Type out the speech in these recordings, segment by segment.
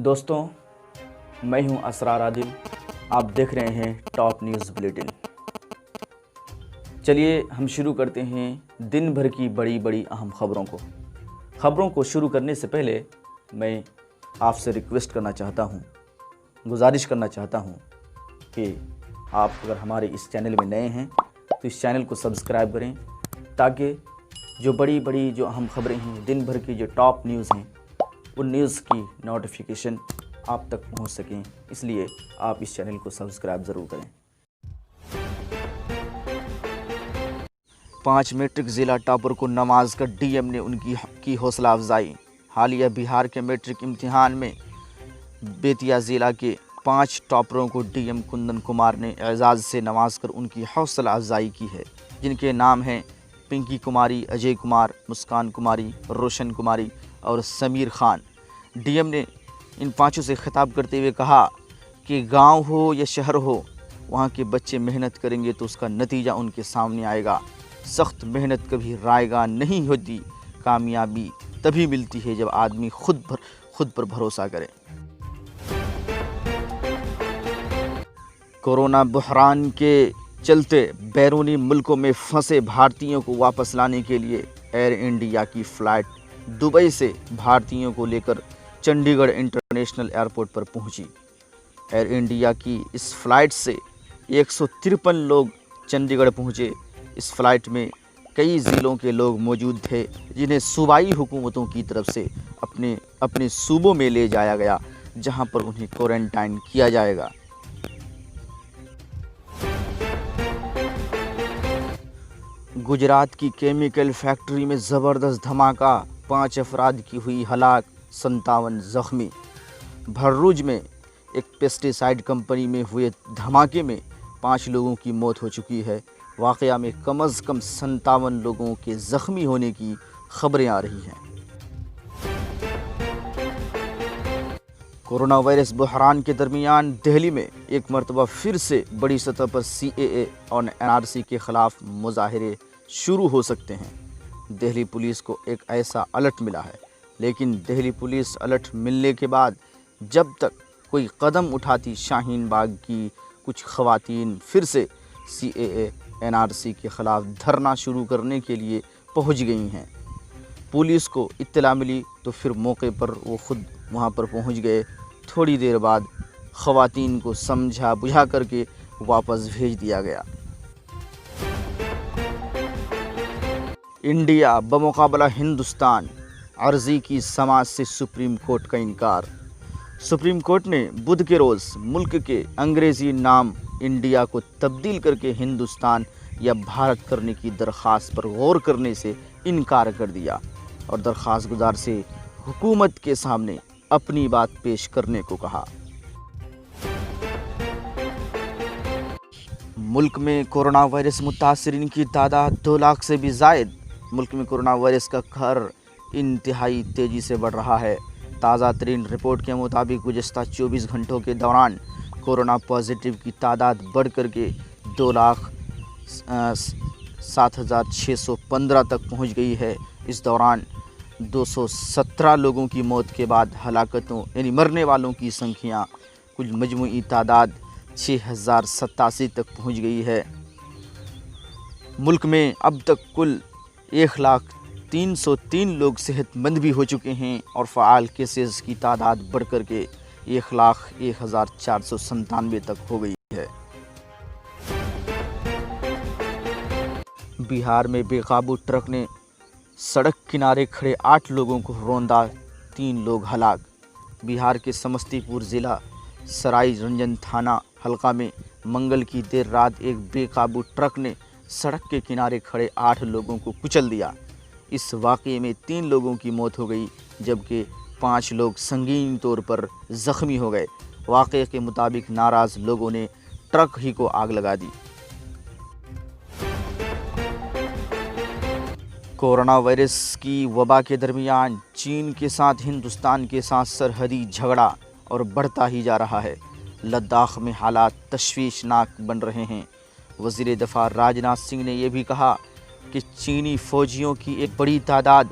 دوستوں، میں ہوں اسرار عادل. آپ دیکھ رہے ہیں ٹاپ نیوز بلیٹن. چلیے ہم شروع کرتے ہیں دن بھر کی بڑی بڑی اہم خبروں کو شروع کرنے سے پہلے میں آپ سے ریکویسٹ کرنا چاہتا ہوں، گزارش کرنا چاہتا ہوں کہ آپ اگر ہمارے اس چینل میں نئے ہیں تو اس چینل کو سبسکرائب کریں تاکہ جو بڑی جو اہم خبریں ہیں، دن بھر کی جو ٹاپ نیوز ہیں، ان نیوز کی نوٹیفیکیشن آپ تک پہنچ سکیں. اس لیے آپ اس چینل کو سبسکرائب ضرور کریں. 5 میٹرک ضلع ٹاپر کو نواز کر ڈی ایم نے ان کی حوصلہ افزائی. حالیہ بہار کے میٹرک امتحان میں بیتیا ضلع کے 5 ٹاپروں کو ڈی ایم کندن کمار نے اعزاز سے نواز کر ان کی حوصلہ افزائی کی ہے، جن کے نام ہیں پنکی کماری، اجے کمار، مسکان کماری، روشن کماری اور سمیر خان. ڈی ایم نے ان 5 سے خطاب کرتے ہوئے کہا کہ گاؤں ہو یا شہر ہو، وہاں کے بچے محنت کریں گے تو اس کا نتیجہ ان کے سامنے آئے گا. سخت محنت کبھی رائے گاں نہیں ہوتی، کامیابی تبھی ملتی ہے جب آدمی خود پر بھروسہ کرے. کورونا بحران کے چلتے بیرونی ملکوں میں پھنسے بھارتیوں کو واپس لانے کے لیے ایئر انڈیا کی فلائٹ دبئی سے بھارتیوں کو لے کر چنڈی گڑھ انٹرنیشنل ایئرپورٹ پر پہنچی. ایئر انڈیا کی اس فلائٹ سے 153 لوگ چنڈی گڑھ پہنچے. اس فلائٹ میں کئی ضلعوں کے لوگ موجود تھے جنہیں صوبائی حکومتوں کی طرف سے اپنے صوبوں میں لے جایا گیا، جہاں پر انہیں کوارنٹائن کیا جائے گا. گجرات کی کیمیکل فیکٹری میں زبردست دھماکہ، 5 افراد کی ہوئی ہلاک، 57 زخمی. بھرروج میں ایک پیسٹی سائیڈ کمپنی میں ہوئے دھماکے میں 5 لوگوں کی موت ہو چکی ہے. واقعہ میں کم از کم 57 لوگوں کے زخمی ہونے کی خبریں آ رہی ہیں. کورونا وائرس بحران کے درمیان دہلی میں ایک مرتبہ پھر سے بڑی سطح پر CAA اور NRC کے خلاف مظاہرے شروع ہو سکتے ہیں. دہلی پولیس کو ایک ایسا الرٹ ملا ہے، لیکن دہلی پولیس الرٹ ملنے کے بعد جب تک کوئی قدم اٹھاتی، شاہین باغ کی کچھ خواتین پھر سے CAA NRC کے خلاف دھرنا شروع کرنے کے لیے پہنچ گئی ہیں. پولیس کو اطلاع ملی تو پھر موقع پر وہ خود وہاں پر پہنچ گئے. تھوڑی دیر بعد خواتین کو سمجھا بجھا کر کے واپس بھیج دیا گیا. انڈیا بمقابلہ ہندوستان، عرضی کی سماعت سے سپریم کورٹ کا انکار. سپریم کورٹ نے بدھ کے روز ملک کے انگریزی نام انڈیا کو تبدیل کر کے ہندوستان یا بھارت کرنے کی درخواست پر غور کرنے سے انکار کر دیا اور درخواست گزار سے حکومت کے سامنے اپنی بات پیش کرنے کو کہا. ملک میں کورونا وائرس متاثرین کی تعداد 2 لاکھ سے بھی زائد. ملک میں کورونا وائرس کا قہر انتہائی تیزی سے بڑھ رہا ہے. تازہ ترین رپورٹ کے مطابق گزشتہ 24 گھنٹوں کے دوران کورونا پازیٹیو کی تعداد بڑھ کر کے 2,07,615 تک پہنچ گئی ہے. اس دوران 217 لوگوں کی موت کے بعد ہلاکتوں یعنی مرنے والوں کی سنکھیا کل مجموعی تعداد 6,087 تک پہنچ گئی ہے. ملک میں اب تک کل 1,03,003 لوگ صحت مند بھی ہو چکے ہیں اور فعال کیسز کی تعداد بڑھ کر کے 1,01,497 تک ہو گئی ہے. بہار میں بے قابو ٹرک نے سڑک کنارے کھڑے 8 لوگوں کو روندا، 3 لوگ ہلاک. بہار کے سمستی پور ضلع سرائی رنجن تھانہ حلقہ میں منگل کی دیر رات ایک بے قابو ٹرک نے سڑک کے کنارے کھڑے 8 لوگوں کو کچل دیا. اس واقعے میں 3 لوگوں کی موت ہو گئی جبکہ 5 لوگ سنگین طور پر زخمی ہو گئے. واقعے کے مطابق ناراض لوگوں نے ٹرک ہی کو آگ لگا دی. کورونا وائرس کی وبا کے درمیان چین کے ساتھ ہندوستان کے ساتھ سرحدی جھگڑا اور بڑھتا ہی جا رہا ہے. لداخ میں حالات تشویشناک بن رہے ہیں. وزیر دفاع راجناتھ سنگھ نے یہ بھی کہا کہ چینی فوجیوں کی ایک بڑی تعداد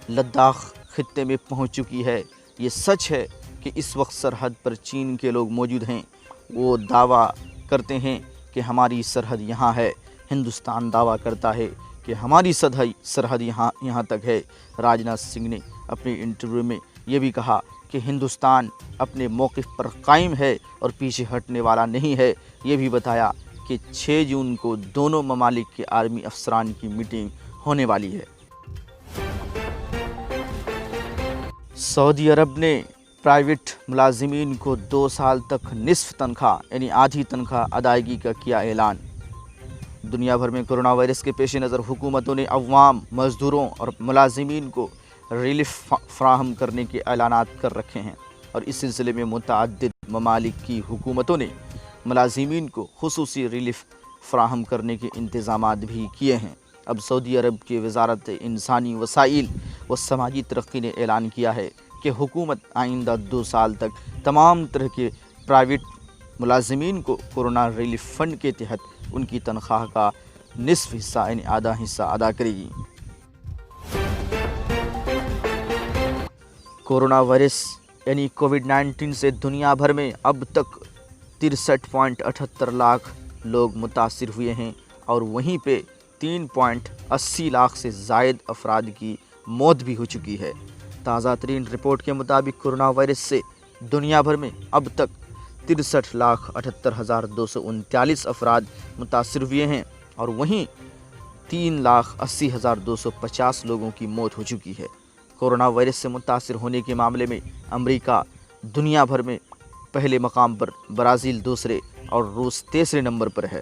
لداخ خطے میں پہنچ چکی ہے. یہ سچ ہے کہ اس وقت سرحد پر چین کے لوگ موجود ہیں۔ وہ دعویٰ کرتے ہیں کہ ہماری سرحد یہاں ہے، ہندوستان دعویٰ کرتا ہے کہ ہماری سرحد یہاں تک ہے۔ راجناتھ سنگھ نے اپنے انٹرویو میں یہ بھی کہا کہ ہندوستان اپنے موقف پر قائم ہے اور پیچھے ہٹنے والا نہیں ہے۔ یہ بھی بتایا کہ 6 جون کو دونوں ممالک کے آرمی افسران کی میٹنگ ہونے والی ہے۔ سعودی عرب نے پرائیویٹ ملازمین کو 2 سال تک نصف تنخواہ یعنی آدھی تنخواہ ادائیگی کا کیا اعلان۔ دنیا بھر میں کرونا وائرس کے پیش نظر حکومتوں نے عوام، مزدوروں اور ملازمین کو ریلیف فراہم کرنے کے اعلانات کر رکھے ہیں، اور اس سلسلے میں متعدد ممالک کی حکومتوں نے ملازمین کو خصوصی ریلیف فراہم کرنے کے انتظامات بھی کیے ہیں۔ اب سعودی عرب کی وزارت انسانی وسائل و سماجی ترقی نے اعلان کیا ہے کہ حکومت آئندہ 2 سال تک تمام طرح کے پرائیویٹ ملازمین کو کورونا ریلیف فنڈ کے تحت ان کی تنخواہ کا نصف حصہ یعنی آدھا حصہ ادا کرے گی۔ کورونا وائرس یعنی کووڈ-19 سے دنیا بھر میں اب تک 63.78 لاکھ لوگ متاثر ہوئے ہیں، اور وہیں پہ 3.80 لاکھ سے زائد افراد کی موت بھی ہو چکی ہے۔ تازہ ترین رپورٹ کے مطابق کورونا وائرس سے دنیا بھر میں اب تک 63,78,239 افراد متاثر ہوئے ہیں، اور وہیں 3,80,250 لوگوں کی موت ہو چکی ہے۔ کورونا وائرس سے متاثر ہونے کے معاملے میں امریکہ دنیا بھر میں پہلے مقام پر، برازیل دوسرے اور روس تیسرے نمبر پر ہے۔